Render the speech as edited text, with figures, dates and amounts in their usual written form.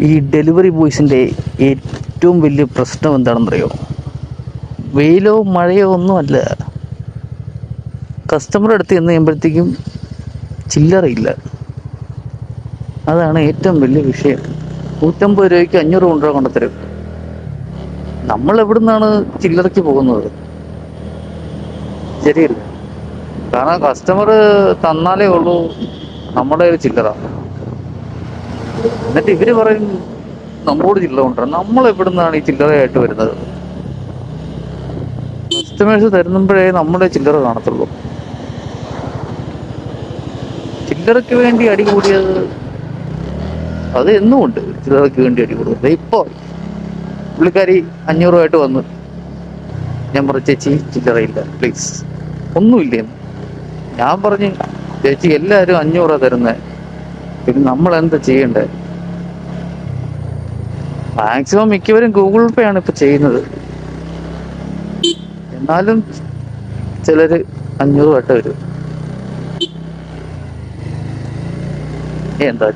ഈ ഡെലിവറി ബോയ്സിൻ്റെ ഏറ്റവും വലിയ പ്രശ്നം എന്താണെന്നറിയോ? വെയിലോ മഴയോ ഒന്നുമല്ല, കസ്റ്റമർ അടുത്ത് ചെന്ന് കഴിയുമ്പോഴത്തേക്കും ചില്ലറയില്ല. അതാണ് ഏറ്റവും വലിയ വിഷയം. 150 രൂപയ്ക്ക് 500 രൂപ കൊണ്ടുത്തരും. നമ്മൾ എവിടുന്നാണ് ചില്ലറയ്ക്ക് പോകുന്നത്? ശരിയല്ല. കാരണം കസ്റ്റമർ തന്നാലേ ഉള്ളൂ നമ്മുടെ ഒരു ചില്ലറ. എന്നിട്ട് ഇവര് പറയും നമ്മോട് ചില്ലറ കൊണ്ടുവരാം. നമ്മൾ എവിടുന്നാണ് ഈ ചില്ലറയായിട്ട് വരുന്നത്? കസ്റ്റമേഴ്സ് തരുമ്പോഴേ നമ്മുടെ ചില്ലറ കാണത്തുള്ളൂ. ചില്ലറയ്ക്ക് വേണ്ടി അടികൂടിയത് അത് എന്നും ഉണ്ട്. ചില്ലറയ്ക്ക് വേണ്ടി അടികൂടുന്നത് ഇപ്പോ പുള്ളിക്കാരി 500 രൂപയായിട്ട് വന്നു. ഞാൻ പറഞ്ഞു, ചേച്ചി ചില്ലറയില്ല പ്ലീസ്, ഒന്നുമില്ലെന്ന്. ഞാൻ പറഞ്ഞു, ചേച്ചി എല്ലാവരും 500 രൂപ തരുന്നേ, പിന്നെ നമ്മൾ എന്താ ചെയ്യണ്ടേ? മാക്സിമം മിക്കവരും ഗൂഗിൾ പേ ആണ് ഇപ്പൊ ചെയ്യുന്നത്. എന്നാലും ചിലര് 500 രൂപ വരും. എന്താ